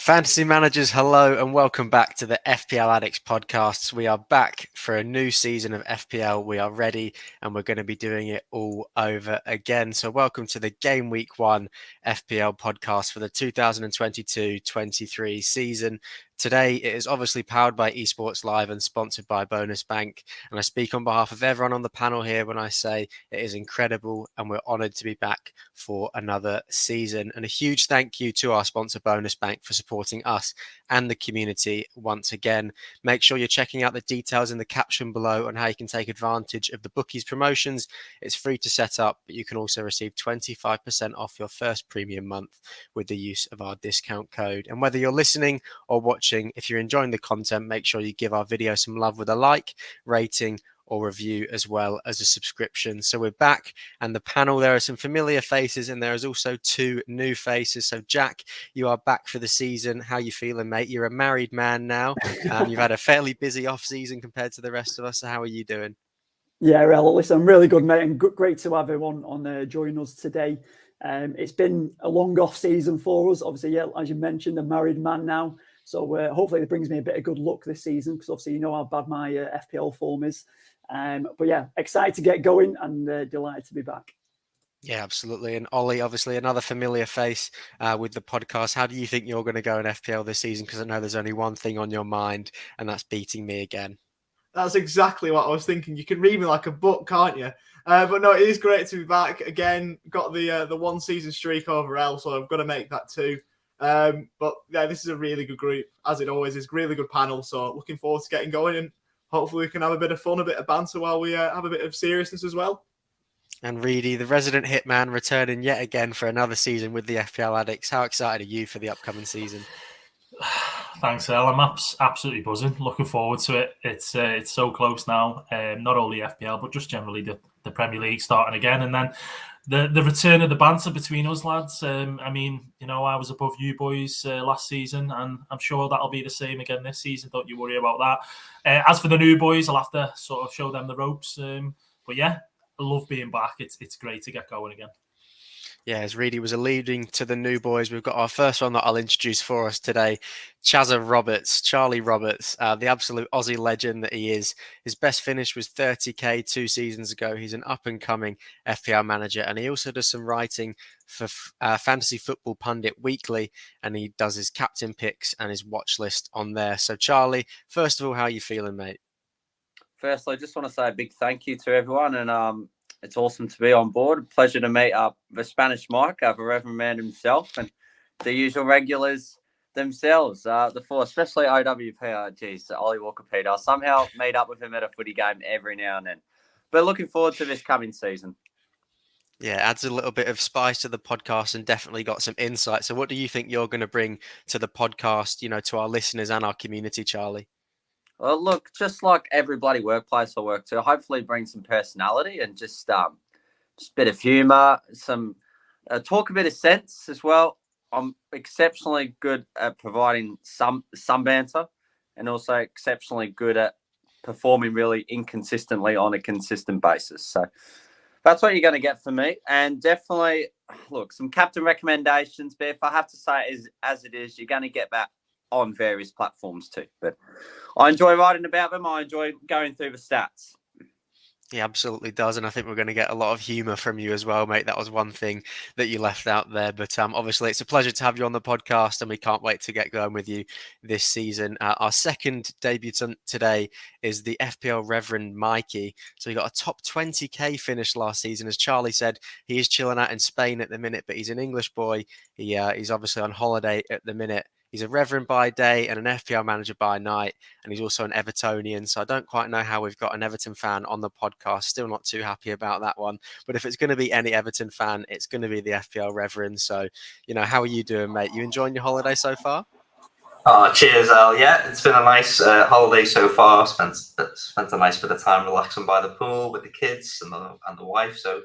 Fantasy managers, hello and welcome back to the FPL Addicts podcasts. We are back for a new season of FPL. We are ready and we're going to be doing it all over again. So welcome to the Game Week 1 FPL podcast for the 2022-23 season. Today, it is obviously powered by Esports Live and sponsored by Bonus Bank. And I speak on behalf of everyone on the panel here when I say it is incredible and we're honoured to be back for another season. And a huge thank you to our sponsor, Bonus Bank, for supporting us and the community once again. Make sure you're checking out the details in the caption below on how you can take advantage of the bookies promotions. It's free to set up, but you can also receive 25% off your first premium month with the use of our discount code. And whether you're listening or watching, if you're enjoying the content, make sure you give our video some love with a like, rating, or review, as well as a subscription. So we're back, and the panel, there are some familiar faces, and there is also two new faces. So Jack, you are back for the season. How you feeling, mate? You're a married man now. You've had a fairly busy off season compared to the rest of us. So how are you doing? Yeah, well, listen, I'm really good, mate, and great to have everyone on join us today. It's been a long off season for us. Obviously, yeah, as you mentioned, a married man now. So hopefully it brings me a bit of good luck this season, because obviously you know how bad my FPL form is. But yeah, excited to get going and delighted to be back. Yeah, absolutely. And Ollie, obviously another familiar face with the podcast. How do you think you're going to go in FPL this season? Because I know there's only one thing on your mind, and that's beating me again. That's exactly what I was thinking. You can read me like a book, can't you? But no, it is great to be back again. Got the one season streak over L, so I've got to make that too. But yeah, this is a really good group, as it always is. Really good panel. So looking forward to getting going, and hopefully we can have a bit of fun, a bit of banter while we have a bit of seriousness as well. And Reidy, the resident hitman, returning yet again for another season with the FPL Addicts. How excited are you for the upcoming season? Thanks, El. I'm absolutely buzzing. Looking forward to it. It's so close now. Not only FPL, but just generally the Premier League starting again, and then the return of the banter between us lads. I mean, you know, I was above you boys last season, and I'm sure that'll be the same again this season. Don't you worry about that. As for the new boys, I'll have to sort of show them the ropes. But yeah, I love being back. It's great to get going again. Yeah, as Reidy was alluding to the new boys, we've got our first one that I'll introduce for us today, Chaza Roberts, Charlie Roberts, the absolute Aussie legend that he is. His best finish was 30k 2 seasons ago. He's an up-and-coming FPL manager, and he also does some writing for Fantasy Football Pundit Weekly, and he does his captain picks and his watch list on there. So, Charlie, first of all, how are you feeling, mate? Firstly, I just want to say a big thank you to everyone, and it's awesome to be on board. Pleasure to meet up the Spanish Mike, the Reverend man himself, and the usual regulars themselves, the four, especially OWP. Geez, Ollie Walker-Peters. I somehow meet up with him at a footy game every now and then. But looking forward to this coming season. Yeah, adds a little bit of spice to the podcast and definitely got some insight. So what do you think you're going to bring to the podcast, you know, to our listeners and our community, Charlie? Well, look, just like every bloody workplace I work to, hopefully bring some personality and just a bit of humour, some talk a bit of sense as well. I'm exceptionally good at providing some banter, and also exceptionally good at performing really inconsistently on a consistent basis. So that's what you're going to get from me. And definitely, look, some captain recommendations. But if I have to say it as it is, you're going to get that on various platforms too. But I enjoy writing about them. I enjoy going through the stats. He absolutely does, and I think we're going to get a lot of humour from you as well, mate. That was one thing that you left out there, but obviously it's a pleasure to have you on the podcast, and we can't wait to get going with you this season. Our second debutant today is the FPL Reverend Mikey. So he got a top 20k finish last season. As Charlie said, he is chilling out in Spain at the minute, but he's an English boy. He's obviously on holiday at the minute. He's a Reverend by day and an FPL manager by night, and he's also an Evertonian. So I don't quite know how we've got an Everton fan on the podcast. Still not too happy about that one. But if it's going to be any Everton fan, it's going to be the FPL Reverend. So, you know, how are you doing, mate? You enjoying your holiday so far? Oh, cheers, Al. Yeah, it's been a nice holiday so far. Spent a nice bit of time relaxing by the pool with the kids and the wife. So,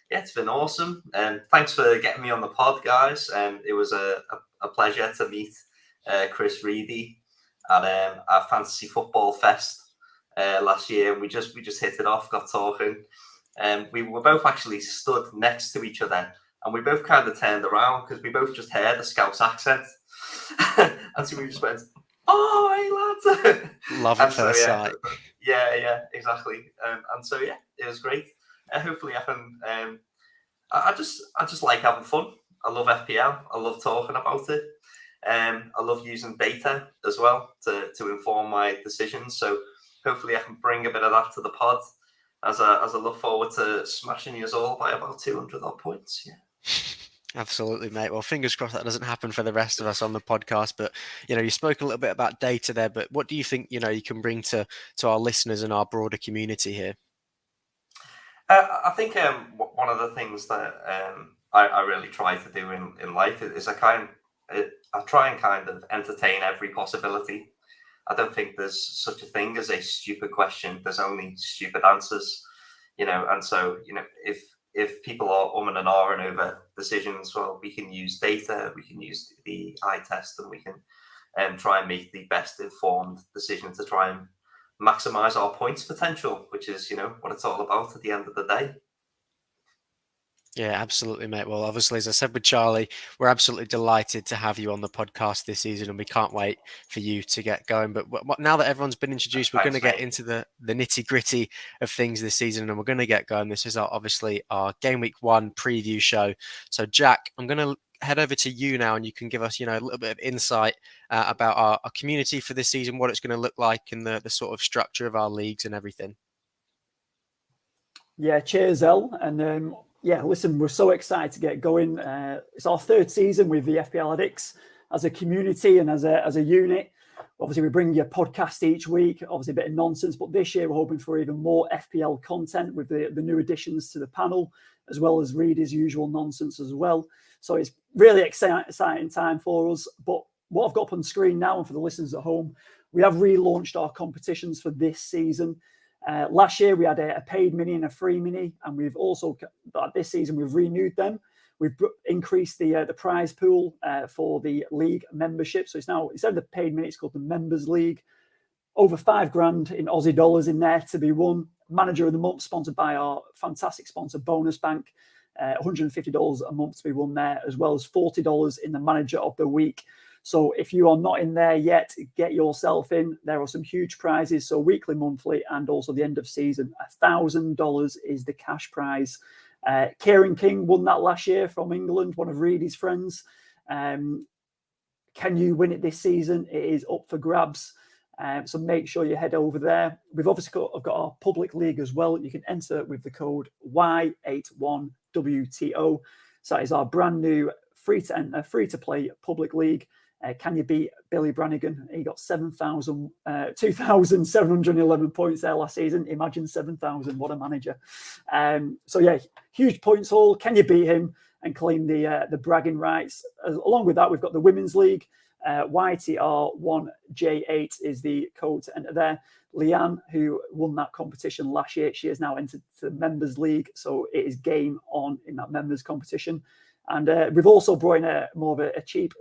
yeah, it's been awesome. And thanks for getting me on the pod, guys. It was a pleasure to meet Chris Reidy at our Fantasy Football Fest last year. We just hit it off, got talking, and we were both actually stood next to each other, and we both kind of turned around because we both just heard the Scouse accent. And so we just went, oh, hey lads. Love at first sight. Yeah, exactly. And so yeah, it was great. Hopefully I can. I just like having fun. I love FPL. I love talking about it. I love using data as well to inform my decisions. So hopefully I can bring a bit of that to the pod as I look forward to smashing you all by about 200 odd points. Yeah. Absolutely, mate. Well, fingers crossed that doesn't happen for the rest of us on the podcast. But you spoke a little bit about data there. But what do you think you can bring to our listeners and our broader community here? I think one of the things that I really try to do in life is I try and kind of entertain every possibility. I don't think there's such a thing as a stupid question. There's only stupid answers, and so if people are and ahhing over decisions, well, we can use data, we can use the eye test, and we can try and make the best informed decision to try and maximize our points potential, which is, what it's all about at the end of the day. Yeah, absolutely, mate. Well, obviously, as I said with Charlie, we're absolutely delighted to have you on the podcast this season, and we can't wait for you to get going. But now that everyone's been introduced, we're going to get into the nitty gritty of things this season, and we're going to get going. This is obviously our Game Week 1 preview show. So, Jack, I'm going to head over to you now, and you can give us, a little bit of insight about our community for this season, what it's going to look like, and the sort of structure of our leagues and everything. Yeah, cheers, El. And yeah, listen, we're so excited to get going. It's our third season with the FPL Addicts as a community and as a unit. Obviously, we bring you a podcast each week, obviously a bit of nonsense, but this year we're hoping for even more FPL content with the new additions to the panel, as well as Reidy's usual nonsense as well. So it's really exciting time for us. But what I've got up on screen now, and for the listeners at home, we have relaunched our competitions for this season. Last year we had a paid mini and a free mini, and we've also this season we've renewed them. We've increased the prize pool for the league membership, so it's now, instead of the paid mini, it's called the Members League. Over $5,000 in Aussie dollars in there to be won. Manager of the month sponsored by our fantastic sponsor Bonus Bank. $150 a month to be won there, as well as $40 in the Manager of the Week. So if you are not in there yet, get yourself in. There are some huge prizes, so weekly, monthly, and also the end of season. $1,000 is the cash prize. Kieran King won that last year from England, one of Reidy's friends. Can you win it this season? It is up for grabs. So make sure you head over there. We've obviously got our public league as well. You can enter with the code Y81WTO. So that is our brand new free to play public league. Can you beat Billy Brannigan? He got 2,711 points there last season. Imagine 7,000. What a manager. So yeah, huge points haul. Can you beat him and claim the bragging rights? Along with that, we've got the Women's League. YTR1J8 is the code to enter there. Leanne, who won that competition last year, she has now entered the Members League. So it is game on in that members competition. And we've also brought in more of a cheap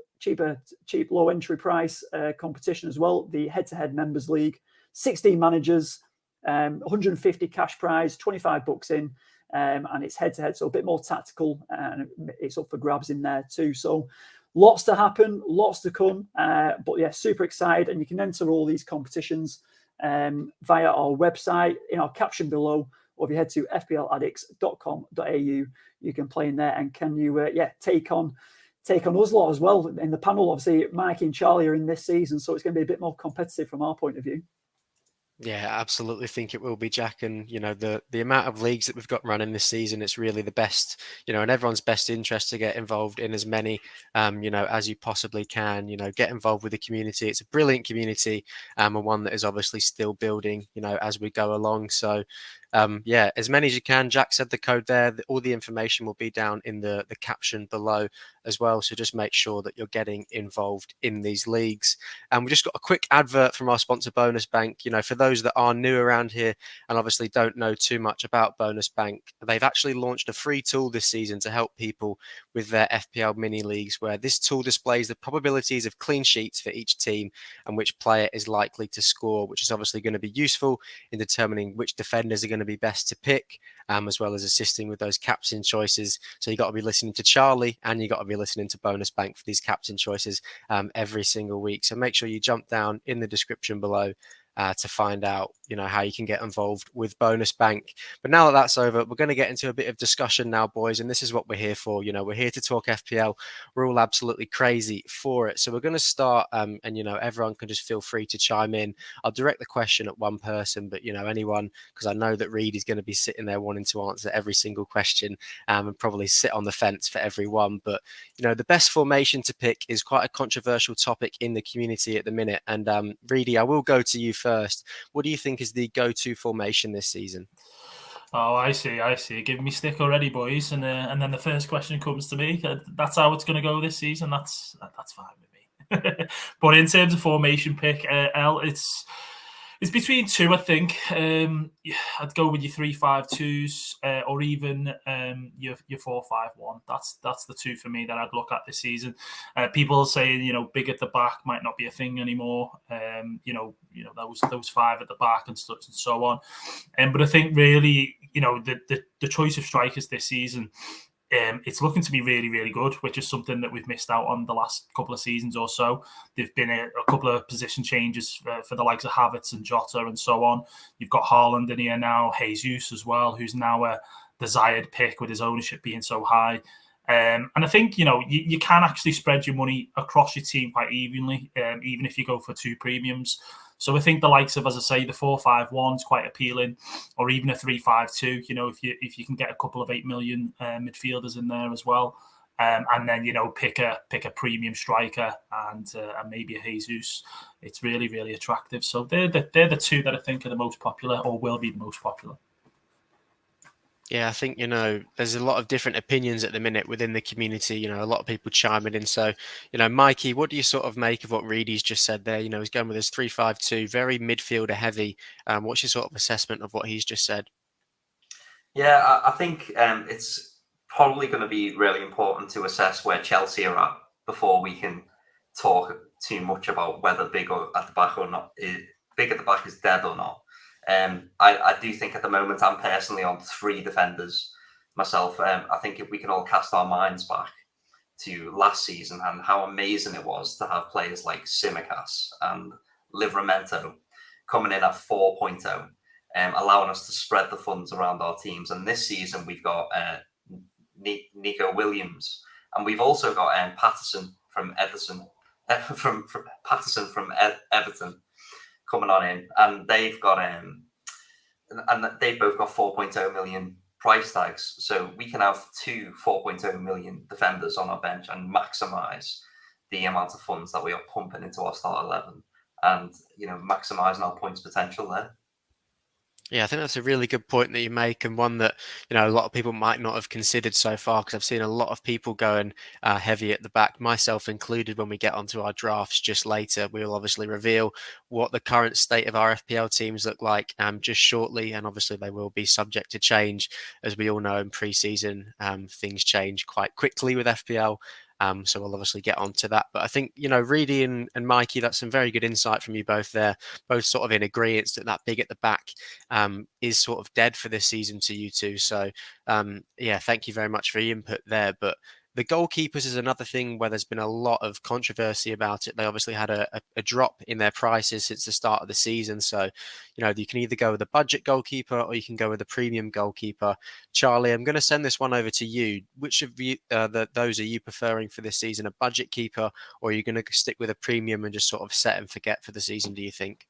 low entry price competition as well. The head-to-head Members League, 16 managers, 150 cash prize, $25 in, and it's head-to-head, so a bit more tactical, and it's up for grabs in there too. So lots to happen, lots to come, but yeah, super excited. And you can enter all these competitions via our website in our caption below, or if you head to fpladdicts.com.au, you can play in there. And can you take on us lot as well in the panel? Obviously, Mikey and Charlie are in this season, so it's going to be a bit more competitive from our point of view. Yeah, I absolutely think it will be, Jack. And, the amount of leagues that we've got running this season, it's really the best, in everyone's best interest to get involved in as many, as you possibly can, get involved with the community. It's a brilliant community, and one that is obviously still building, as we go along. So, as many as you can. Jack said the code there. All the information will be down in the caption below as well. So just make sure that you're getting involved in these leagues. And we just got a quick advert from our sponsor Bonus Bank. For those those that are new around here and obviously don't know too much about Bonus Bank, they've actually launched a free tool this season to help people with their FPL mini leagues, where this tool displays the probabilities of clean sheets for each team and which player is likely to score, which is obviously going to be useful in determining which defenders are going to be best to pick, as well as assisting with those captain choices. So you got to be listening to Charlie and you got to be listening to Bonus Bank for these captain choices every single week. So make sure you jump down in the description below to find out, how you can get involved with Bonus Bank. But now that that's over, we're going to get into a bit of discussion now, boys, and this is what we're here for. We're here to talk FPL. We're all absolutely crazy for it. So we're going to start, and everyone can just feel free to chime in. I'll direct the question at one person, but anyone, because I know that Reidy's going to be sitting there wanting to answer every single question, and probably sit on the fence for every one. But the best formation to pick is quite a controversial topic in the community at the minute. And Reidy, I will go to you first. What do you think is the go-to formation this season? Oh, I see. Give me stick already, boys. And then the first question comes to me. That's how it's going to go this season. That's fine with me. But in terms of formation pick, it's between two, I think. I'd go with your 3-5-2s or even your 4-5-1. That's the two for me that I'd look at this season. People saying big at the back might not be a thing anymore. Those five at the back and so on. But I think really the choice of strikers this season, it's looking to be really, really good, which is something that we've missed out on the last couple of seasons or so. There've been a couple of position changes for the likes of Havertz and Jota and so on. You've got Haaland in here now, Jesus as well, who's now a desired pick with his ownership being so high. And I think, you can actually spread your money across your team quite evenly, even if you go for two premiums. So I think the likes of, as I say, the 4-5-1 is quite appealing, or even a 3-5-2. If you can get a couple of 8 million midfielders in there as well, and then pick a premium striker and maybe a Jesus, it's really, really attractive. So they're the two that I think are the most popular, or will be the most popular. Yeah, I think, there's a lot of different opinions at the minute within the community, a lot of people chiming in. So, Mikey, what do you sort of make of what Reidy's just said there? He's going with his 3-5-2, very midfielder heavy. What's your sort of assessment of what he's just said? Yeah, I think it's probably going to be really important to assess where Chelsea are at before we can talk too much about whether big or at the back or not. Big at the back is dead or not. I do think at the moment I'm personally on 3 defenders myself. I think if we can all cast our minds back to last season and how amazing it was to have players like Simicas and Livramento coming in at 4.0, allowing us to spread the funds around our teams. And this season we've got Nico Williams, and we've also got Patterson from Everton coming on in, and they've got and they've both got 4.0 million price tags. So we can have 2 4.0 million defenders on our bench and maximize the amount of funds that we are pumping into our start 11, and maximizing our points potential there. Yeah, I think that's a really good point that you make, and one that a lot of people might not have considered so far, because I've seen a lot of people going heavy at the back, myself included. When we get onto our drafts just later, we will obviously reveal what the current state of our FPL teams look like just shortly, and obviously they will be subject to change. As we all know, in pre-season, things change quite quickly with FPL. So we'll obviously get onto that. But I think, Reidy and Mikey, that's some very good insight from you both there, both sort of in agreement that big at the back is sort of dead for this season to you two. So, thank you very much for your input there. But the goalkeepers is another thing where there's been a lot of controversy about it. They obviously had a drop in their prices since the start of the season. So, you can either go with a budget goalkeeper or you can go with a premium goalkeeper. Charlie, I'm going to send this one over to you. Which of you, those are you preferring for this season? A budget keeper, or are you going to stick with a premium and just sort of set and forget for the season, do you think?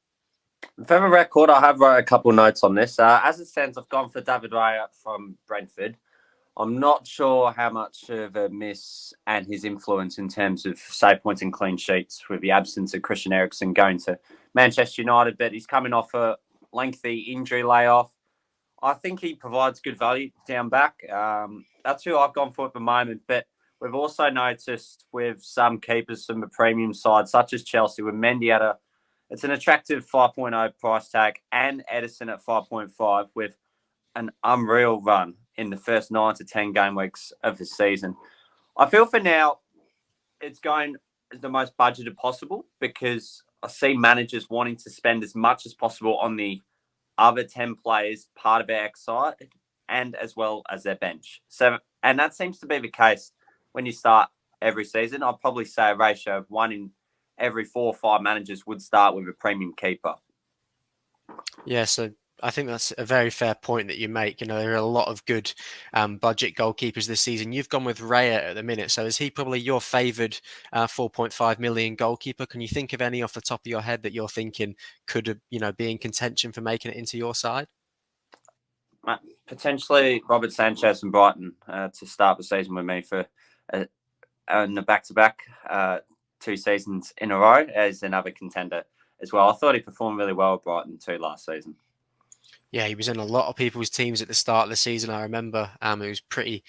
For the record, I have wrote a couple notes on this. As it stands, I've gone for David Raya from Brentford. I'm not sure how much of a miss and his influence in terms of save points and clean sheets with the absence of Christian Eriksen going to Manchester United, but he's coming off a lengthy injury layoff. I think he provides good value down back. That's who I've gone for at the moment, but we've also noticed with some keepers from the premium side, such as Chelsea, with Mendy had a It's an attractive 5.0 price tag, and Edison at 5.5 with an unreal run in the first 9 to 10 game weeks of the season. I feel for now it's going the most budgeted possible because I see managers wanting to spend as much as possible on the other 10 players part of their side and as well as their bench. So, and that seems to be the case when you start every season. I'd probably say a ratio of 1 in every 4 or 5 managers would start with a premium keeper. Yeah, so I think that's a very fair point that you make. There are a lot of good budget goalkeepers this season. You've gone with Raya at the minute. So is he probably your favoured 4.5 million goalkeeper? Can you think of any off the top of your head that you're thinking could, be in contention for making it into your side? Potentially Robert Sanchez from Brighton to start the season with me for in the back-to-back 2 seasons in a row as another contender as well. I thought he performed really well at Brighton too last season. Yeah, he was in a lot of people's teams at the start of the season. I remember it was pretty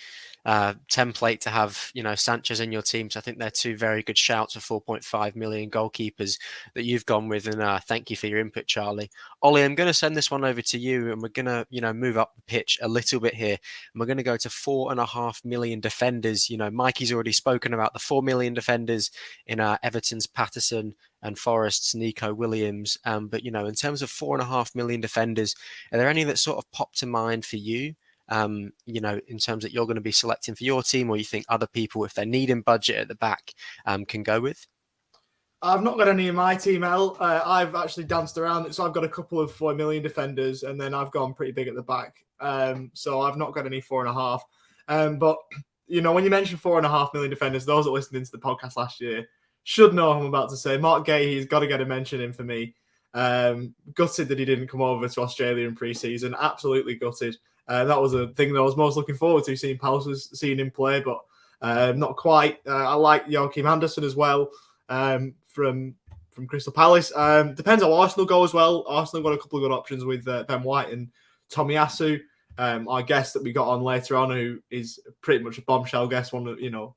template to have, Sanchez in your team. So I think they're 2 very good shouts for 4.5 million goalkeepers that you've gone with. And thank you for your input, Charlie. Ollie, I'm going to send this one over to you, and we're going to, move up the pitch a little bit here. And we're going to go to 4.5 million defenders. Mikey's already spoken about the 4 million defenders in Everton's Patterson and Forest's Nico Williams. But, in terms of 4.5 million defenders, are there any that sort of pop to mind for you? In terms that you're going to be selecting for your team, or you think other people, if they're needing budget at the back, can go with? I've not got any in my team, El. I've actually danced around it, so I've got a couple of 4 million defenders, and then I've gone pretty big at the back. So I've not got any 4.5. But, when you mention 4.5 million defenders, those that listened into the podcast last year should know what I'm about to say. Mark Gay, he's got to get a mention in for me. Gutted that he didn't come over to Australia in pre-season. Absolutely gutted. That was a thing that I was most looking forward to, seeing seeing him play, but not quite. I like Joachim Andersen as well from Crystal Palace. Depends how Arsenal go as well. Arsenal got a couple of good options with Ben White and Tomiyasu. Our guest that we got on later on, who is pretty much a bombshell guest, one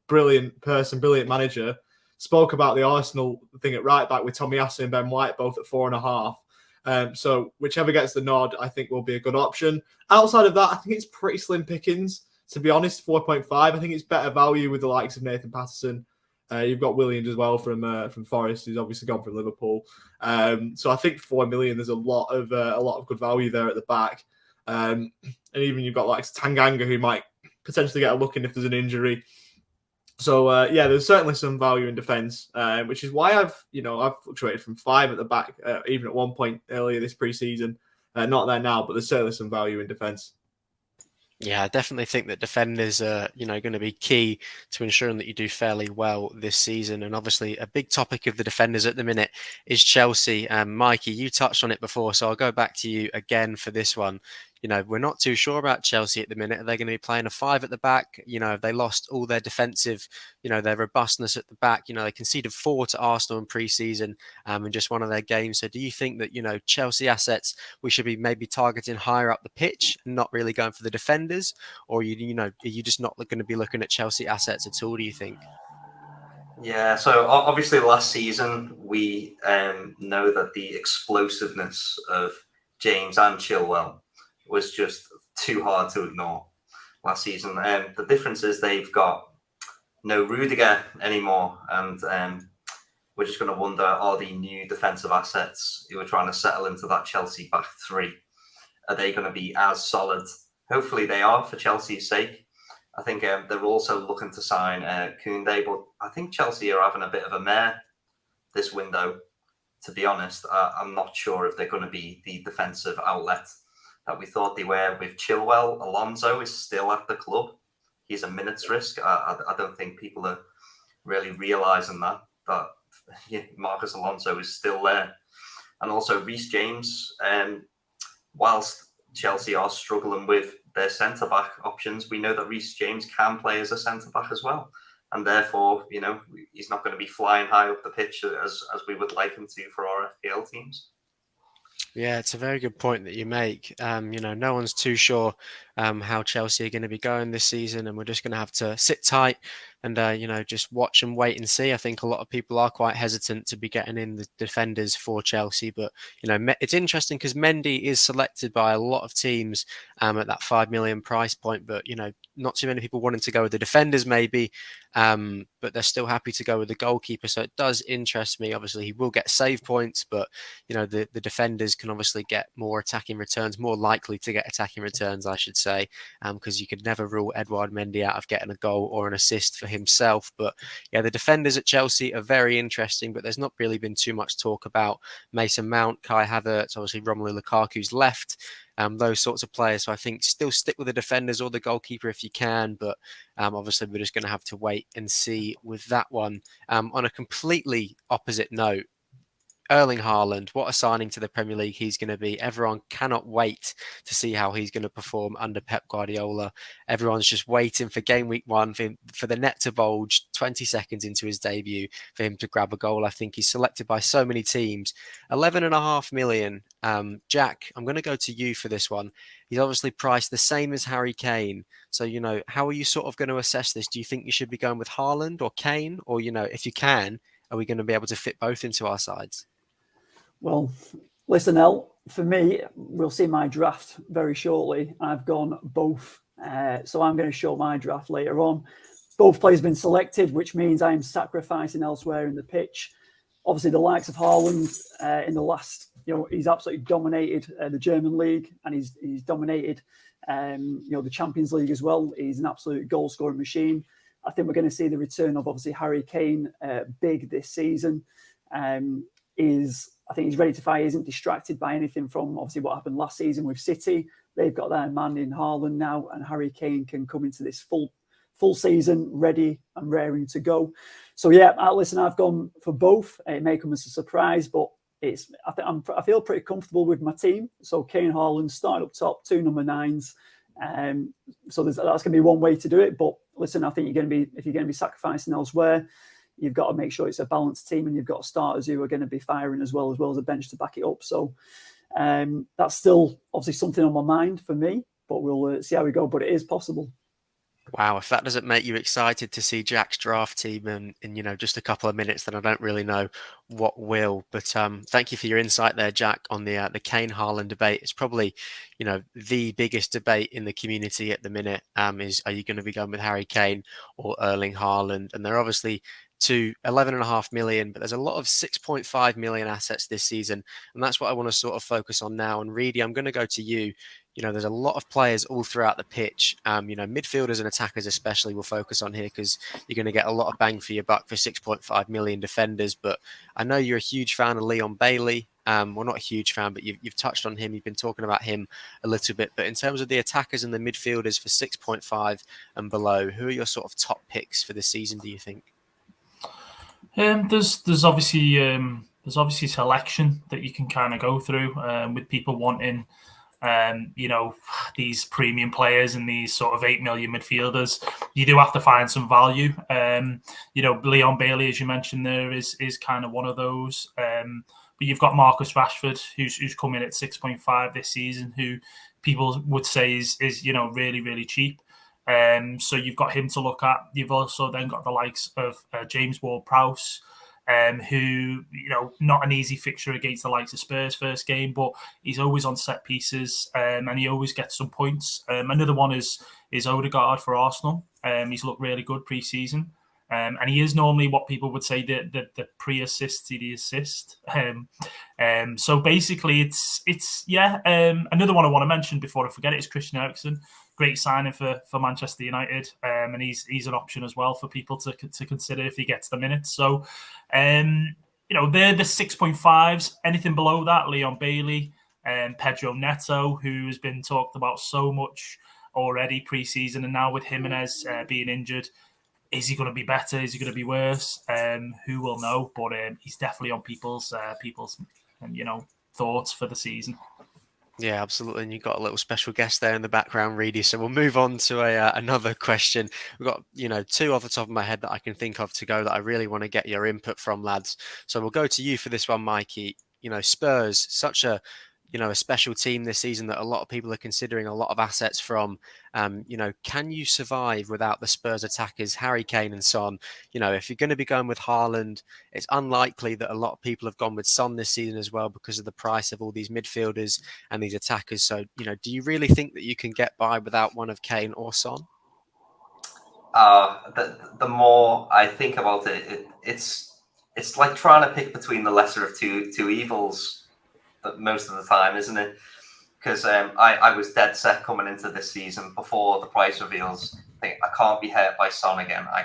brilliant person, brilliant manager, spoke about the Arsenal thing at right back with Tomiyasu and Ben White both at 4.5. So whichever gets the nod, I think will be a good option. Outside of that, I think it's pretty slim pickings, to be honest. 4.5. I think it's better value with the likes of Nathan Patterson. You've got Williams as well from Forest, who's obviously gone from Liverpool. So I think 4 million. There's a lot of good value there at the back, and even you've got like Tanganga, who might potentially get a look in if there's an injury. So there's certainly some value in defence, which is why I've fluctuated from 5 at the back, even at one point earlier this pre-season. Not there now, but there's certainly some value in defence. Yeah, I definitely think that defenders are, going to be key to ensuring that you do fairly well this season. And obviously, a big topic of the defenders at the minute is Chelsea. Mikey, you touched on it before, so I'll go back to you again for this one. We're not too sure about Chelsea at the minute. Are they going to be playing a 5 at the back? Have they lost all their defensive, their robustness at the back? They conceded 4 to Arsenal in pre-season in just one of their games. So do you think that, Chelsea assets, we should be maybe targeting higher up the pitch and not really going for the defenders? Or, are you just not going to be looking at Chelsea assets at all, do you think? Yeah, so obviously last season, we know that the explosiveness of James and Chilwell was just too hard to ignore last season. The difference is they've got no Rudiger anymore, and we're just going to wonder, are the new defensive assets who are trying to settle into that Chelsea back 3, are they going to be as solid? Hopefully they are, for Chelsea's sake. I think they're also looking to sign Koundé, but I think Chelsea are having a bit of a mare this window, to be honest. I'm not sure if they're going to be the defensive outlet that we thought they were with Chilwell. Alonso is still at the club. He's a minutes risk. I don't think people are really realising that Marcus Alonso is still there. And also Reece James, whilst Chelsea are struggling with their centre-back options, we know that Reece James can play as a centre-back as well. And therefore, he's not going to be flying high up the pitch as we would like him to for our FPL teams. Yeah, it's a very good point that you make. No one's too sure how Chelsea are going to be going this season, and we're just going to have to sit tight and just watch and wait and see. I think a lot of people are quite hesitant to be getting in the defenders for Chelsea, but it's interesting because Mendy is selected by a lot of teams at that 5 million price point, but not too many people wanting to go with the defenders maybe, but they're still happy to go with the goalkeeper. So it does interest me. Obviously, he will get save points, but the defenders can obviously get more attacking returns, more likely to get attacking returns, I should say, because you could never rule Edouard Mendy out of getting a goal or an assist for himself. But yeah, the defenders at Chelsea are very interesting, but there's not really been too much talk about Mason Mount, Kai Havertz, obviously Romelu Lukaku's left. Those sorts of players. So I think still stick with the defenders or the goalkeeper if you can, but obviously we're just going to have to wait and see with that one. On a completely opposite note, Erling Haaland, what a signing to the Premier League he's going to be. Everyone cannot wait to see how he's going to perform under Pep Guardiola. Everyone's just waiting for game week 1 for the net to bulge 20 seconds into his debut for him to grab a goal. I think he's selected by so many teams. 11.5 million. Jack, I'm going to go to you for this one. He's obviously priced the same as Harry Kane. So, how are you sort of going to assess this? Do you think you should be going with Haaland or Kane? Or, if you can, are we going to be able to fit both into our sides? Well, listen, El, for me, we'll see my draft very shortly. I've gone both. So I'm going to show my draft later on. Both players have been selected, which means I'm sacrificing elsewhere in the pitch. Obviously, the likes of Haaland in the last, he's absolutely dominated the German league, and he's dominated, the Champions League as well. He's an absolute goal-scoring machine. I think we're going to see the return of, obviously, Harry Kane big this season. I think he's ready to fire. He isn't distracted by anything from obviously what happened last season with City. They've got their man in Haaland now, and Harry Kane can come into this full season ready and raring to go. So yeah, listen, I've gone for both. It may come as a surprise, but I feel pretty comfortable with my team. So Kane, Haaland starting up top, 2 number 9s. So that's going to be one way to do it. But listen, I think if you're going to be sacrificing elsewhere, you've got to make sure it's a balanced team, and you've got starters who are going to be firing as well as a bench to back it up. So that's still obviously something on my mind for me, but we'll see how we go. But it is possible. Wow, if that doesn't make you excited to see Jack's draft team in just a couple of minutes, then I don't really know what will. But thank you for your insight there, Jack, on the Kane Haaland debate. It's probably the biggest debate in the community at the minute. Is are you going to be going with Harry Kane or Erling Haaland? And they're obviously to 11.5 million, but there's a lot of 6.5 million assets this season, and that's what I want to sort of focus on now. And Reidy, I'm going to go to you. There's a lot of players all throughout the pitch. Midfielders and attackers especially will focus on here because you're going to get a lot of bang for your buck for 6.5 million defenders. But I know you're a huge fan of Leon Bailey. Well, not a huge fan, but you've touched on him. You've been talking about him a little bit. But in terms of the attackers and the midfielders for 6.5 and below, who are your sort of top picks for this season, do you think? There's obviously selection that you can kind of go through with people wanting these premium players and these sort of 8 million midfielders. You do have to find some value. Leon Bailey, as you mentioned there, is kind of one of those. But you've got Marcus Rashford, who's come in at 6.5 this season, who people would say is really, really cheap. So you've got him to look at. You've also then got the likes of James Ward-Prowse, who, not an easy fixture against the likes of Spurs first game, but he's always on set pieces and he always gets some points. Another one is Odegaard for Arsenal. He's looked really good pre-season. And he is normally what people would say the pre-assist to the assist. So basically, it's another one I want to mention before I forget it is Christian Eriksen. Great signing for Manchester United, and he's an option as well for people to consider if he gets the minutes. So, they're the 6.5s. Anything below that, Leon Bailey, Pedro Neto, who has been talked about so much already pre-season, and now with Jimenez being injured. Is he going to be better? Is he going to be worse? Who will know? But he's definitely on people's thoughts for the season. Yeah, absolutely. And you've got a little special guest there in the background, Reidy. So we'll move on to another question. We've got, 2 off the top of my head that I can think of to go that I really want to get your input from, lads. So we'll go to you for this one, Mikey. Spurs, such a a special team this season that a lot of people are considering a lot of assets from. Can you survive without the Spurs attackers, Harry Kane and Son? If you're going to be going with Haaland, it's unlikely that a lot of people have gone with Son this season as well because of the price of all these midfielders and these attackers. So, do you really think that you can get by without one of Kane or Son? The more I think about it, it's like trying to pick between the lesser of two evils most of the time, isn't it? Because I was dead set coming into this season before the price reveals. I can't be hurt by Son again. I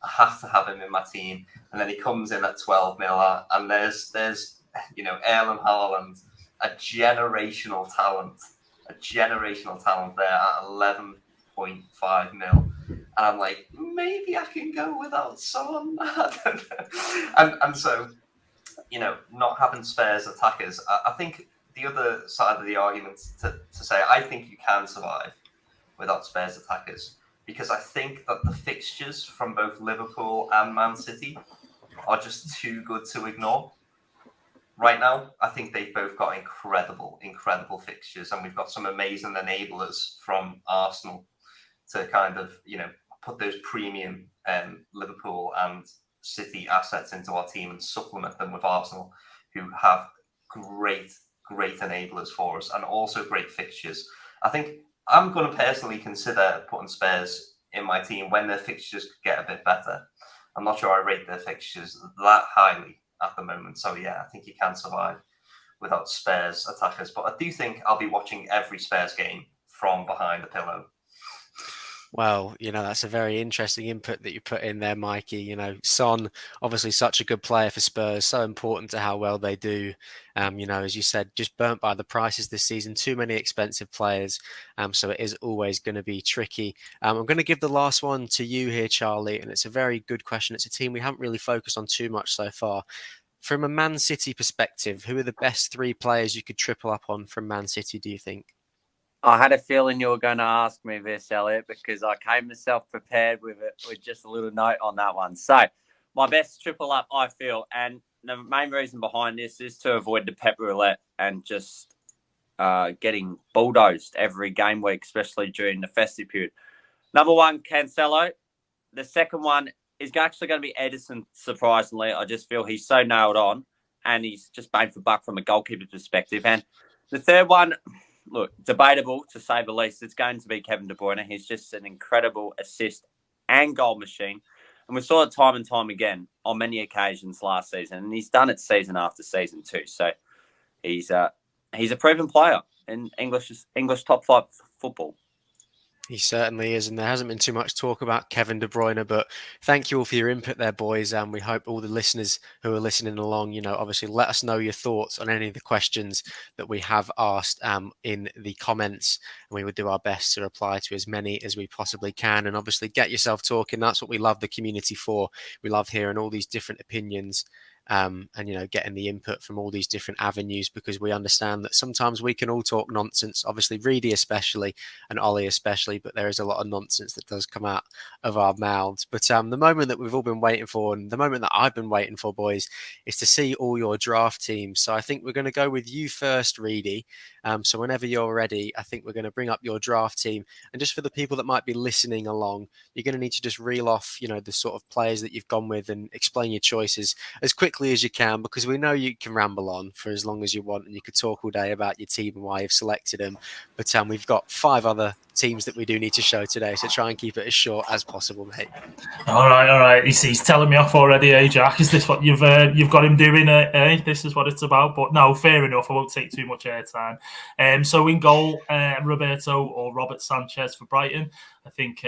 have to have him in my team. And then he comes in at 12 mil, and there's Erling Haaland, a generational talent there at 11.5 mil. And I'm like, maybe I can go without Son. I don't know. And so, not having Spurs attackers, I think the other side of the argument to say, I think you can survive without Spurs attackers, because I think that the fixtures from both Liverpool and Man City are just too good to ignore. Right now, I think they've both got incredible fixtures, and we've got some amazing enablers from Arsenal to kind of, put those premium Liverpool and City assets into our team and supplement them with Arsenal, who have great enablers for us and also great fixtures. I think I'm going to personally consider putting Spurs in my team when their fixtures get a bit better. I'm not sure I rate their fixtures that highly at the moment. So yeah, I think you can survive without Spurs attackers. But I do think I'll be watching every Spurs game from behind the pillow. Well, that's a very interesting input that you put in there, Mikey. Son, obviously such a good player for Spurs, so important to how well they do. As you said, just burnt by the prices this season, too many expensive players. So it is always going to be tricky. I'm going to give the last one to you here, Charlie, and it's a very good question. It's a team we haven't really focused on too much so far. From a Man City perspective, who are the best 3 players you could triple up on from Man City, do you think? I had a feeling you were going to ask me this, Elliot, because I came myself prepared with just a little note on that one. So my best triple up, I feel, and the main reason behind this is to avoid the pep roulette and just getting bulldozed every game week, especially during the festive period. Number 1, Cancelo. The second one is actually going to be Edison, surprisingly. I just feel he's so nailed on, and he's just bang for buck from a goalkeeper perspective. And the third one, look, debatable to say the least. It's going to be Kevin De Bruyne. He's just an incredible assist and goal machine. And we saw it time and time again on many occasions last season. And he's done it season after season too. So he's a proven player in English top 5 football. He certainly is, and there hasn't been too much talk about Kevin De Bruyne, but thank you all for your input there, boys, and we hope all the listeners who are listening along, obviously let us know your thoughts on any of the questions that we have asked in the comments, and we would do our best to reply to as many as we possibly can, and obviously get yourself talking. That's what we love the community for. We love hearing all these different opinions. And getting the input from all these different avenues, because we understand that sometimes we can all talk nonsense, obviously Reidy especially and Ollie especially, but there is a lot of nonsense that does come out of our mouths. But the moment that we've all been waiting for, and the moment that I've been waiting for, boys, is to see all your draft teams. So I think we're going to go with you first, Reidy. So whenever you're ready, I think we're going to bring up your draft team. And just for the people that might be listening along, you're going to need to just reel off, the sort of players that you've gone with and explain your choices as quickly as you can, because we know you can ramble on for as long as you want and you could talk all day about your team and why you've selected them. But we've got 5 other teams that we do need to show today, so try and keep it as short as possible, mate. All right. He's telling me off already, Jack? Is this what you've got him doing? This is what it's about. But no, fair enough. I won't take too much airtime. So in goal, Roberto or Robert Sanchez for Brighton. I think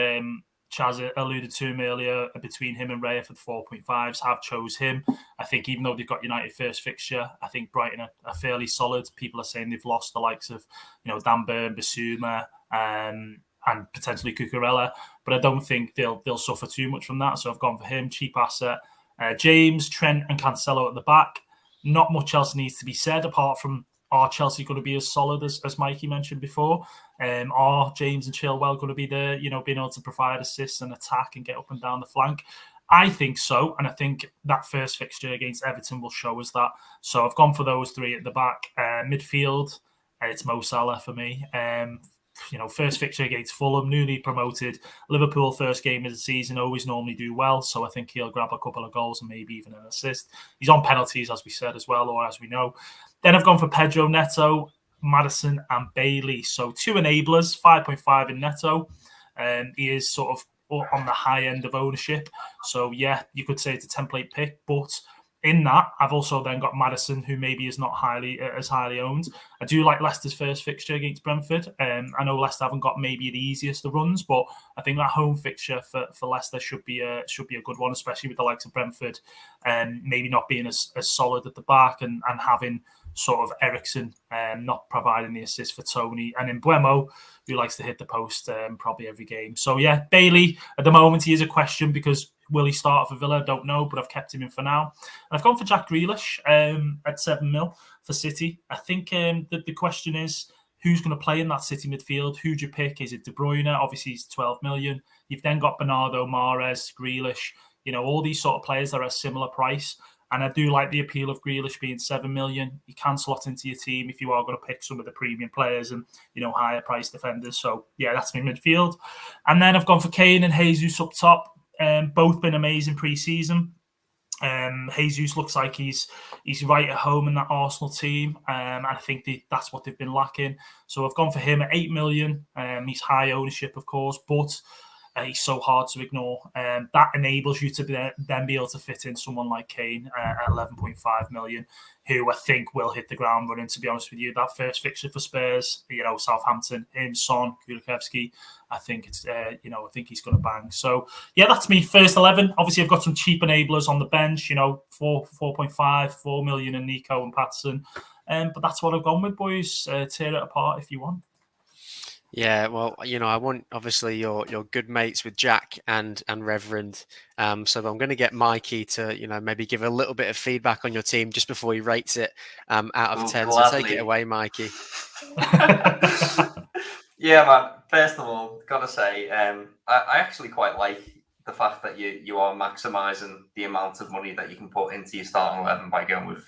Chaza alluded to him earlier, between him and Raya for the 4.5s, have chose him. I think even though they've got United first fixture, I think Brighton are fairly solid. People are saying they've lost the likes of, Dan Burn, Basuma, and potentially Cucurella, but I don't think they'll suffer too much from that. So I've gone for him, cheap asset. James, Trent and Cancelo at the back. Not much else needs to be said apart from, are Chelsea going to be as solid as Mikey mentioned before? Are James and Chilwell going to be there, being able to provide assists and attack and get up and down the flank? I think so, and I think that first fixture against Everton will show us that. So I've gone for those three at the back. Midfield, it's Mo Salah for me. First fixture against Fulham, newly promoted. Liverpool, first game of the season, always normally do well. So I think he'll grab a couple of goals and maybe even an assist. He's on penalties, as we said as well, or as we know. Then I've gone for Pedro Neto, Maddison and Bailey. So 2 enablers, 5.5 in Neto. He is sort of on the high end of ownership. So, yeah, you could say it's a template pick. But in that, I've also then got Maddison, who maybe is not as highly owned. I do like Leicester's first fixture against Brentford. I know Leicester haven't got maybe the easiest of runs, but I think that home fixture for Leicester should be a good one, especially with the likes of Brentford, and maybe not being as solid at the back and having sort of Eriksen not providing the assist for Tony, and in Mbeumo, who likes to hit the post probably every game. So yeah, Bailey at the moment he is a question because will he start for Villa? I don't know, but I've kept him in for now. And I've gone for Jack Grealish at 7 mil for City. I think the question is who's going to play in that City midfield? Who do you pick? Is it De Bruyne? Obviously he's 12 million. You've then got Bernardo, Mahrez, Grealish. All these sort of players that are a similar price. And I do like the appeal of Grealish being 7 million. You can slot into your team if you are going to pick some of the premium players and, higher price defenders. So, yeah, that's my midfield. And then I've gone for Kane and Jesus up top. Both been amazing pre-season. Jesus looks like he's right at home in that Arsenal team. And I think that's what they've been lacking. So I've gone for him at 8 million. He's high ownership, of course, but he's so hard to ignore. That enables you to then be able to fit in someone like Kane at 11.5 million, who I think will hit the ground running, to be honest with you. That first fixture for Spurs, Southampton, him, Son, Kulusevski, I think it's, I think he's going to bang. So, yeah, that's me. First 11. Obviously, I've got some cheap enablers on the bench, 4.5, 4 million in Nico and Patterson. But that's what I've gone with, boys. Tear it apart if you want. Yeah, well, I want obviously your good mates with Jack and Reverend. So I'm going to get Mikey to maybe give a little bit of feedback on your team just before he rates it out of 10. Gladly. So take it away, Mikey. Yeah, man. First of all, gotta say, I actually quite like the fact that you are maximising the amount of money that you can put into your starting 11 by going with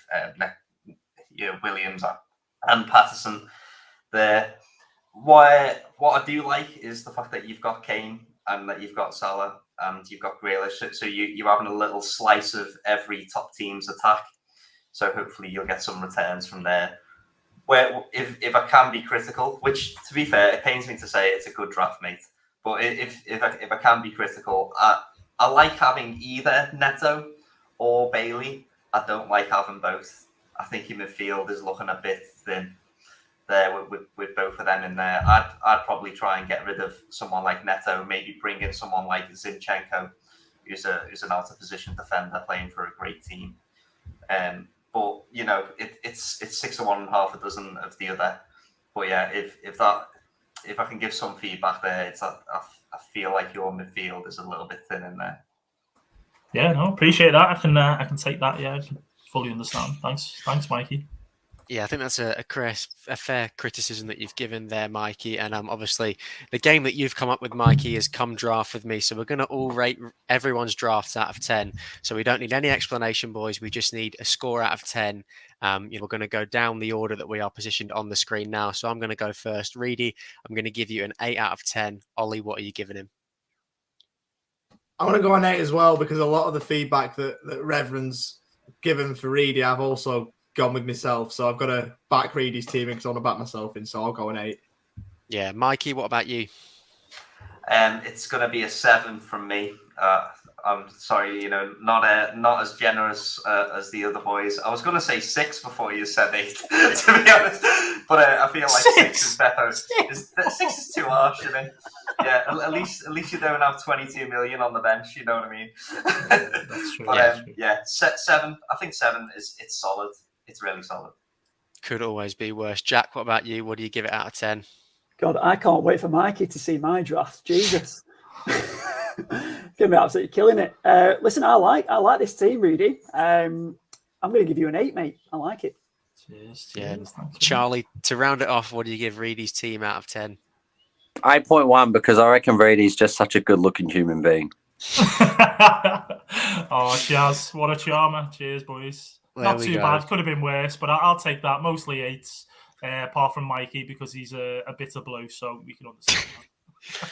Williams and Patterson there. What I do like is the fact that you've got Kane and that you've got Salah and you've got Grealish. So you're having a little slice of every top team's attack. So hopefully you'll get some returns from there. Where if I can be critical, which to be fair, it pains me to say it's a good draft mate, but if I can be critical, I like having either Neto or Bailey. I don't like having both. I think your midfield is looking a bit thin there with both of them in there. I'd probably try and get rid of someone like Neto, maybe bring in someone like Zinchenko, who's an out of position defender playing for a great team. But it's 6 of one and half a dozen of the other. But yeah, if I can give some feedback there, it's I feel like your midfield is a little bit thin in there. Yeah, no, appreciate that. I can take that. Yeah, I can fully understand. Thanks, Mikey. Yeah, I think that's a fair criticism that you've given there, Mikey. And obviously, the game that you've come up with, Mikey, is come draft with me. So we're going to all rate everyone's drafts out of 10. So we don't need any explanation, boys. We just need a score out of 10. We're going to go down the order that we are positioned on the screen now. So I'm going to go first. Reidy, I'm going to give you an 8 out of 10. Ollie, what are you giving him? I want to go on 8 as well because a lot of the feedback that Reverend's given for Reidy, I've also gone with myself, so I've got to back Reidy's team because I want to back myself in, so I'll go an 8. Yeah, Mikey, what about you? It's going to be a 7 from me. I'm sorry, not as generous as the other boys. I was going to say 6 before you said 8, to be honest, but I feel like 6 is better. 6 is too harsh, Yeah, at least you don't have 22 million on the bench. You know what I mean? That's true. But yeah, 7. I think 7 it's solid. It's really solid. Could always be worse. Jack, what about you? What do you give it out of 10? God, I can't wait for Mikey to see my draft. Jesus. Gonna be absolutely killing it. Listen, I like this team, Reidy. I'm going to give you an 8, mate. I like it. Cheers. Yeah, Charlie, to round it off, what do you give Reidy's team out of 10? 8.1 because I reckon Reidy's just such a good-looking human being. Oh, Chaz, what a charmer. Cheers, boys. Not too bad. Could have been worse, but I'll take that. Mostly 8s, apart from Mikey, because he's a bitter blow, so we can understand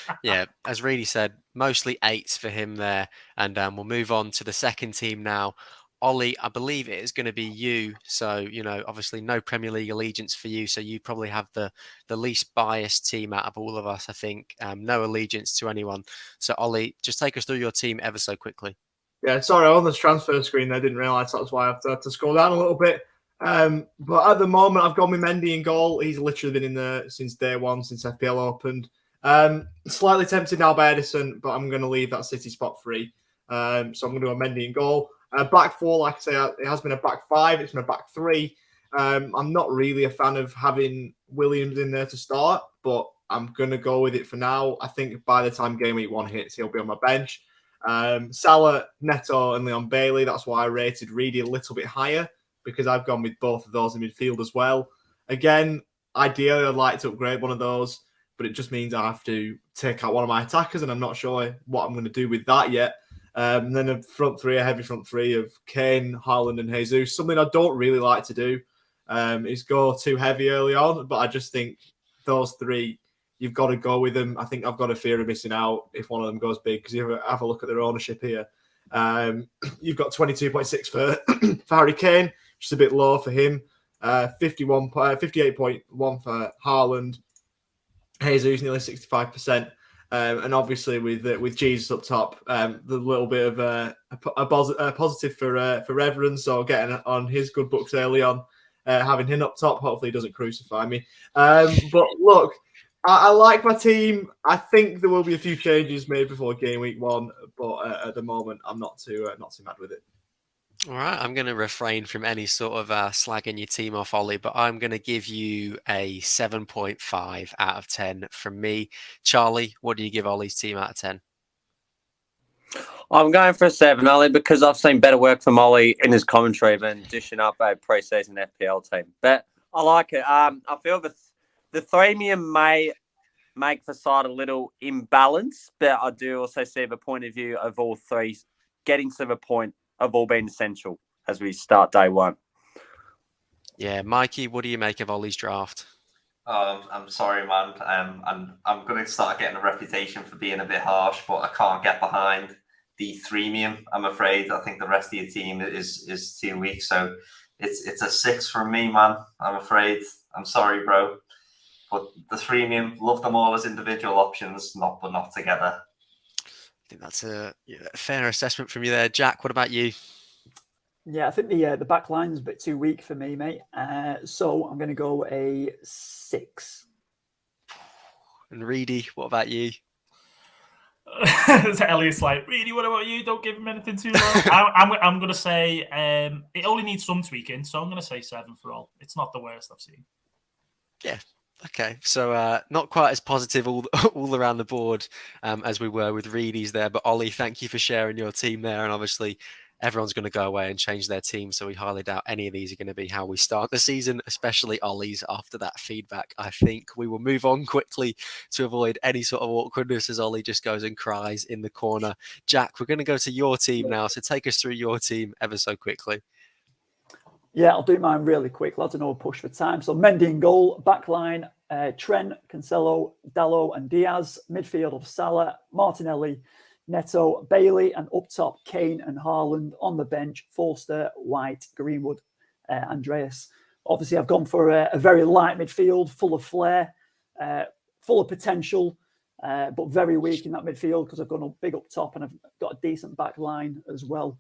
that. Yeah, as Reidy said, mostly 8s for him there. And we'll move on to the second team now. Ollie, I believe it is going to be you. So, obviously no Premier League allegiance for you. So you probably have the least biased team out of all of us, I think. No allegiance to anyone. So, Ollie, just take us through your team ever so quickly. Yeah, sorry, on this transfer screen, I didn't realise that's why I had to scroll down a little bit. But at the moment, I've got my Mendy in goal. He's literally been in there since day one, since FPL opened. Slightly tempted now by Edison, but I'm going to leave that City spot free. So I'm going to do a Mendy in goal. Back 4, like I say, it has been a back 5. It's been a back 3. I'm not really a fan of having Williams in there to start, but I'm going to go with it for now. I think by the time game week 1 hits, he'll be on my bench. Salah, Neto, and Leon Bailey. That's why I rated Reidy a little bit higher, because I've gone with both of those in midfield as well. Again, ideally, I'd like to upgrade one of those, but it just means I have to take out one of my attackers, and I'm not sure what I'm going to do with that yet. And then a heavy front three of Kane, Haaland, and Jesus. Something I don't really like to do is go too heavy early on, but I just think those 3, you've got to go with them. I think I've got a fear of missing out if one of them goes big, because you have a look at their ownership here. You've got 22.6 for Harry Kane, just a bit low for him. 58.1 for Haaland. Jesus nearly 65%. And obviously with Jesus up top, the little bit of a positive for Reverend. So getting on his good books early on, having him up top, hopefully he doesn't crucify me. But look, I like my team. I think there will be a few changes made before game week 1, but at the moment I'm not too mad with it. All right, I'm going to refrain from any sort of slagging your team off, Ollie, but I'm going to give you a 7.5 out of 10 from me. Charlie, what do you give Ollie's team out of 10? I'm going for a 7, Ollie, because I've seen better work from Ollie in his commentary than dishing up a pre-season FPL team. But I like it. I feel the Threemium may make the side a little imbalanced, but I do also see the point of view of all 3 getting to the point of all being essential as we start day 1. Yeah, Mikey, what do you make of Ollie's draft? I'm sorry, man. I'm going to start getting a reputation for being a bit harsh, but I can't get behind the Threemium, I'm afraid. I think the rest of your team is too weak, so it's a 6 from me, man. I'm afraid. I'm sorry, bro. But the Threemium, love them all as individual options, but not together. I think that's a fair assessment from you there. Jack, what about you? Yeah, I think the back line's a bit too weak for me, mate. So I'm going to go a 6. And Reidy, what about you? Elliot's like, Reidy, what about you? Don't give him anything too low. I'm going to say it only needs some tweaking, so I'm going to say 7 for all. It's not the worst I've seen. Yeah. Okay, so not quite as positive all around the board as we were with Reidy's there. But Ollie, thank you for sharing your team there. And obviously, everyone's going to go away and change their team. So we highly doubt any of these are going to be how we start the season, especially Ollie's after that feedback. I think we will move on quickly to avoid any sort of awkwardness as Ollie just goes and cries in the corner. Jack, we're going to go to your team now. So take us through your team ever so quickly. Yeah, I'll do mine really quick. Lads, I know push for time. So Mendy in goal, backline, Trent, Cancelo, Dalot and Diaz. Midfield of Salah, Martinelli, Neto, Bailey, and up top, Kane and Haaland. On the bench, Forster, White, Greenwood, Andreas. Obviously, I've gone for a very light midfield, full of flair, full of potential, but very weak in that midfield because I've gone up big up top and I've got a decent back line as well.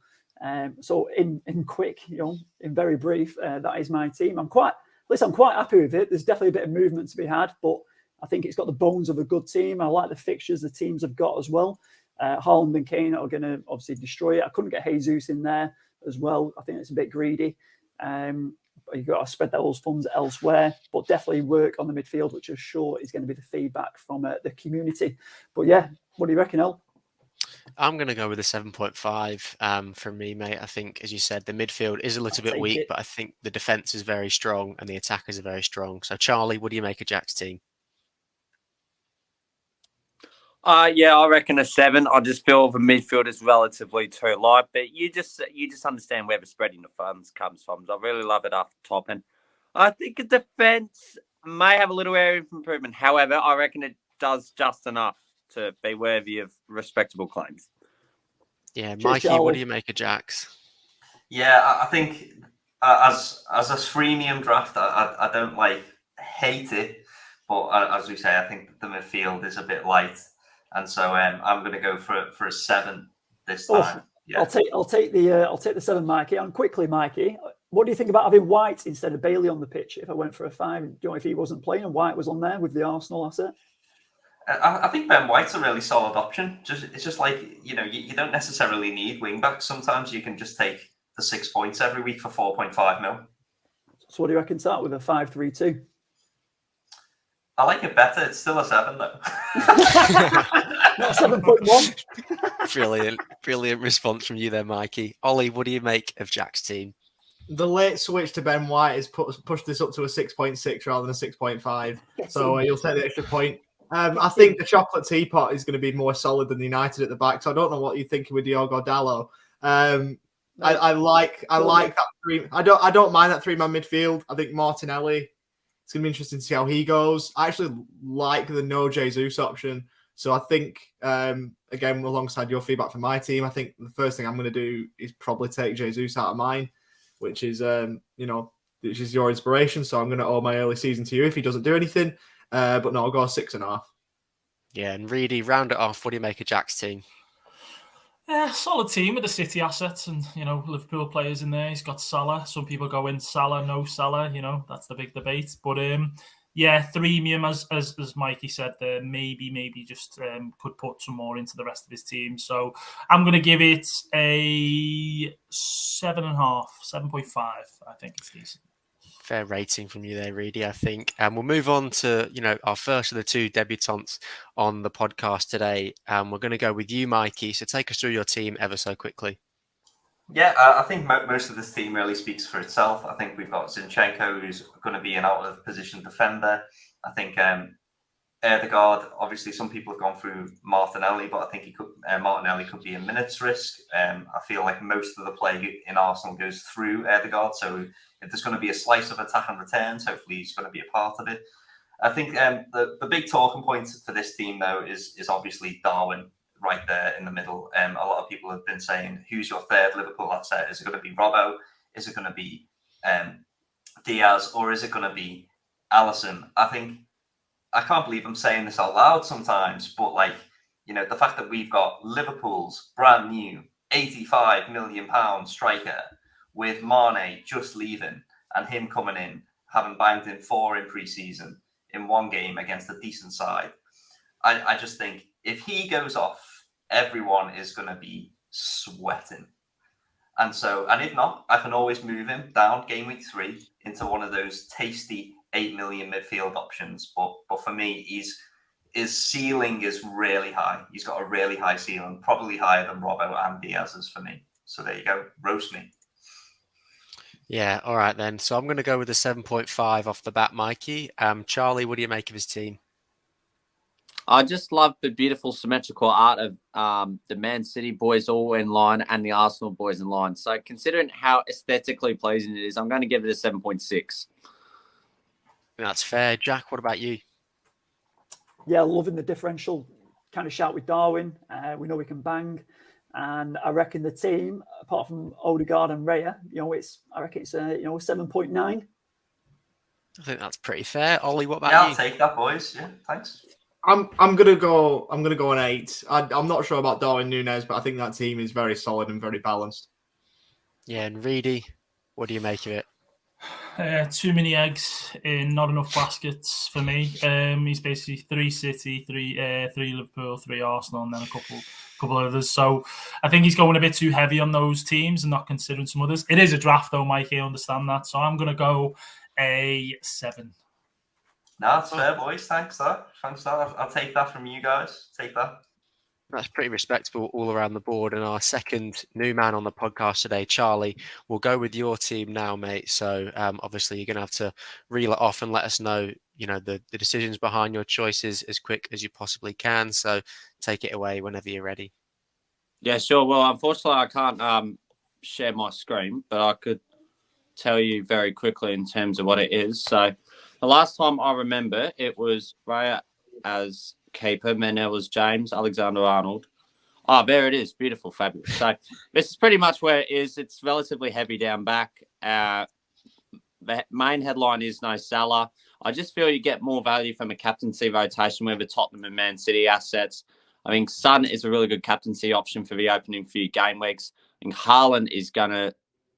So in quick, in very brief, that is my team. I'm quite happy with it. There's definitely a bit of movement to be had, but I think it's got the bones of a good team. I like the fixtures the teams have got as well. Haaland and Kane are going to obviously destroy it. I couldn't get Jesus in there as well. I think it's a bit greedy. But you've got to spread those funds elsewhere, but definitely work on the midfield, which I'm sure is going to be the feedback from the community. But yeah, what do you reckon, El? I'm going to go with a 7.5 from me, mate. I think, as you said, the midfield is a little bit weak, but I think the defence is very strong and the attackers are very strong. So, Charlie, what do you make of Jack's team? Yeah, I reckon a 7. I just feel the midfield is relatively too light, but you just understand where the spreading the funds comes from. So I really love it after top, and I think a defence may have a little area of improvement. However, I reckon it does just enough to be worthy of respectable claims. Yeah, Cheers, Mikey, Charlie. what do you make of Jax? Yeah, I think as a freemium draft, I don't hate it, but as we say, I think the midfield is a bit light, and so I'm going to go for a 7 this time. Yeah. I'll take the 7, Mikey. And quickly, Mikey, what do you think about having White instead of Bailey on the pitch? If I went for a 5, do you know if he wasn't playing and White was on there with the Arsenal asset? I think Ben White's a really solid option. It's just you don't necessarily need wing backs. Sometimes you can just take the 6 points every week for 4.5 mil. So what do you reckon? Start with a 5-3-2. I like it better. It's still a 7 though. Not 7.1. Brilliant response from you there, Mikey. Ollie, what do you make of Jack's team? The late switch to Ben White has pushed this up to a 6.6 rather than a 6.5. So you'll take the extra point. I think the chocolate teapot is going to be more solid than the United at the back. So I don't know what you're thinking with Diogo Dalot. I like that 3. I don't mind that 3-man midfield. I think Martinelli. It's going to be interesting to see how he goes. I actually like the no Jesus option. So I think, again, alongside your feedback for my team, I think the first thing I'm going to do is probably take Jesus out of mine, which is, which is your inspiration. So I'm going to owe my early season to you if he doesn't do anything. But no, I'll go 6.5. Yeah, and Reedy, round it off. What do you make of Jack's team? Solid team with the City assets and, Liverpool players in there. He's got Salah. Some people go in Salah, no Salah. That's the big debate. But, threemium, as Mikey said there, maybe just could put some more into the rest of his team. So I'm going to give it a 7.5, 7.5. I think it's decent. Fair rating from you there, Reedy, I think. And we'll move on to, our first of the 2 debutantes on the podcast today. We're going to go with you, Mikey. So take us through your team ever so quickly. Yeah, I think most of this team really speaks for itself. I think we've got Zinchenko, who's going to be an out-of-position defender. I think Erdegaard, obviously some people have gone through Martinelli, but I think Martinelli could be a minutes risk. I feel like most of the play in Arsenal goes through Erdegaard, so if there's going to be a slice of attack and returns, hopefully he's going to be a part of it. I think the big talking point for this team, though, is obviously Darwin right there in the middle. A lot of people have been saying, who's your third Liverpool asset? Is it going to be Robbo? Is it going to be Diaz? Or is it going to be Alisson? I can't believe I'm saying this out loud sometimes, but the fact that we've got Liverpool's brand new £85 million striker with Mane just leaving and him coming in, having banged in 4 in pre-season in 1 game against a decent side. I just think if he goes off, everyone is going to be sweating. And if not, I can always move him down game week 3 into one of those tasty 8 million midfield options. But for me, his ceiling is really high. He's got a really high ceiling, probably higher than Robbo and Diaz's for me. So there you go. Roast me. Yeah, all right then. So I'm going to go with a 7.5 off the bat, Mikey. Charlie, what do you make of his team? I just love the beautiful symmetrical art of the Man City boys all in line and the Arsenal boys in line. So considering how aesthetically pleasing it is, I'm going to give it a 7.6. That's fair. Jack, what about you? Yeah, loving the differential kind of shout with Darwin. We know we can bang. And I reckon the team, apart from Odegaard and Raya, I reckon it's a 7.9. I think that's pretty fair. Ollie, what about you? Yeah, I'll take that, boys. Yeah, thanks. I'm gonna go an 8. I'm not sure about Darwin Núñez, but I think that team is very solid and very balanced. Yeah, and Reedy, what do you make of it? Too many eggs in not enough baskets for me. He's basically 3 City, 3 Liverpool, 3 Arsenal, and then a couple others. So I think he's going a bit too heavy on those teams and not considering some others. It is a draft, though, Mikey. I understand that. So I'm going to go a 7. No, that's fair, boys. Thanks, that. I'll take that from you guys. Take that. That's pretty respectable all around the board. And our second new man on the podcast today, Charlie, we'll go with your team now, mate. So obviously you're going to have to reel it off and let us know, the decisions behind your choices as quick as you possibly can. So take it away whenever you're ready. Yeah, sure. Well, unfortunately, I can't share my screen, but I could tell you very quickly in terms of what it is. So the last time I remember, it was Raya as keeper, Manel was James, Alexander-Arnold. Oh, there it is. Beautiful, fabulous. So this is pretty much where it is. It's relatively heavy down back. The main headline is no Salah. I just feel you get more value from a captaincy rotation with the Tottenham and Man City assets. I think Son is a really good captaincy option for the opening few game weeks. I think Haaland is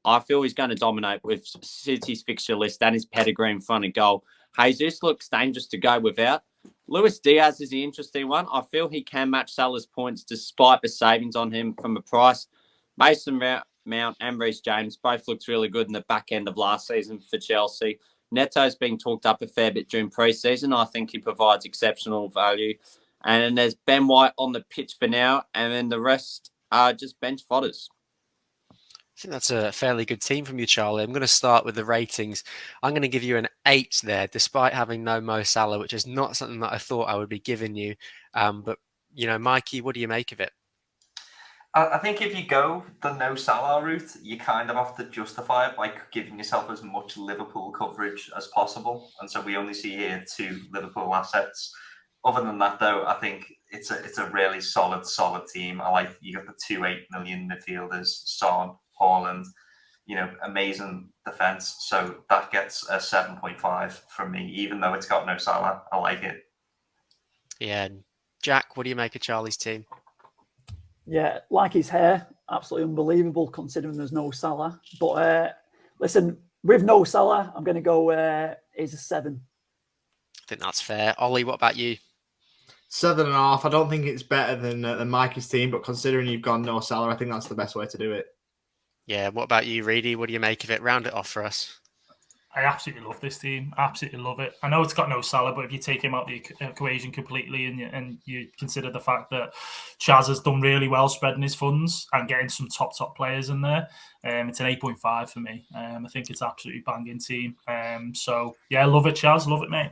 I feel he's going to dominate with City's fixture list and his pedigree in front of goal. Jesus looks dangerous to go without. Luis Diaz is the interesting one. I feel he can match Salah's points despite the savings on him from a price. Mason Mount and Reece James both looked really good in the back end of last season for Chelsea. Neto's been talked up a fair bit during pre-season. I think he provides exceptional value. And then there's Ben White on the pitch for now. And then the rest are just bench fodders. I think that's a fairly good team from you, Charlie. I'm going to start with the ratings. I'm going to give you an 8 there, despite having no Mo Salah, which is not something that I thought I would be giving you. But, Mikey, what do you make of it? I think if you go the no Salah route, you kind of have to justify it by giving yourself as much Liverpool coverage as possible. And so we only see here 2 Liverpool assets. Other than that, though, I think it's a really solid team. I like you got the 2 8 million midfielders, Son, Haaland, amazing defense. So that gets a 7.5 from me, even though it's got no Salah. I like it. Yeah. Jack, what do you make of Charlie's team? Yeah, like his hair, absolutely unbelievable considering there's no Salah. But listen, with no Salah, I'm going to go, he's a 7. I think that's fair. Ollie, what about you? 7.5. I don't think it's better than Mikey's team, but considering you've gone no Salah, I think that's the best way to do it. Yeah, what about you, Reidy? What do you make of it? Round it off for us. I absolutely love this team. Absolutely love it. I know it's got no Salah, but if you take him out the equation completely and you consider the fact that Chaz has done really well spreading his funds and getting some top players in there, it's an 8.5 for me. I think it's absolutely banging team. So yeah, love it, Chaz. Love it, mate.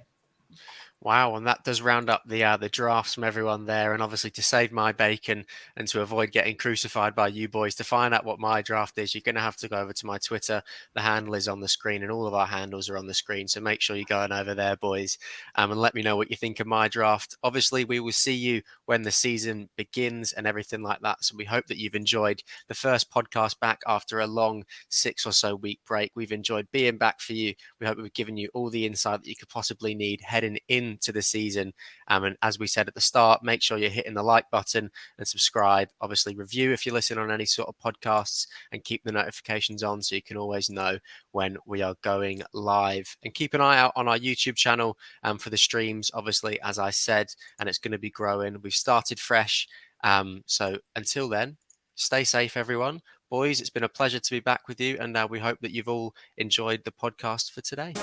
Wow, and that does round up the drafts from everyone there. And obviously, to save my bacon and to avoid getting crucified by you boys, to find out what my draft is, you're going to have to go over to my Twitter. The handle is on the screen, and all of our handles are on the screen. So make sure you're going over there, boys, and let me know what you think of my draft. Obviously, we will see you when the season begins and everything like that. So we hope that you've enjoyed the first podcast back after a long 6 or so week break. We've enjoyed being back for you. We hope we've given you all the insight that you could possibly need heading into the season. And as we said at the start, make sure you're hitting the like button and subscribe. Obviously, review if you listen on any sort of podcasts and keep the notifications on so you can always know when we are going live. And keep an eye out on our YouTube channel for the streams, obviously, as I said, and it's going to be growing. We've started fresh. So until then, stay safe, everyone. Boys, it's been a pleasure to be back with you, and we hope that you've all enjoyed the podcast for today.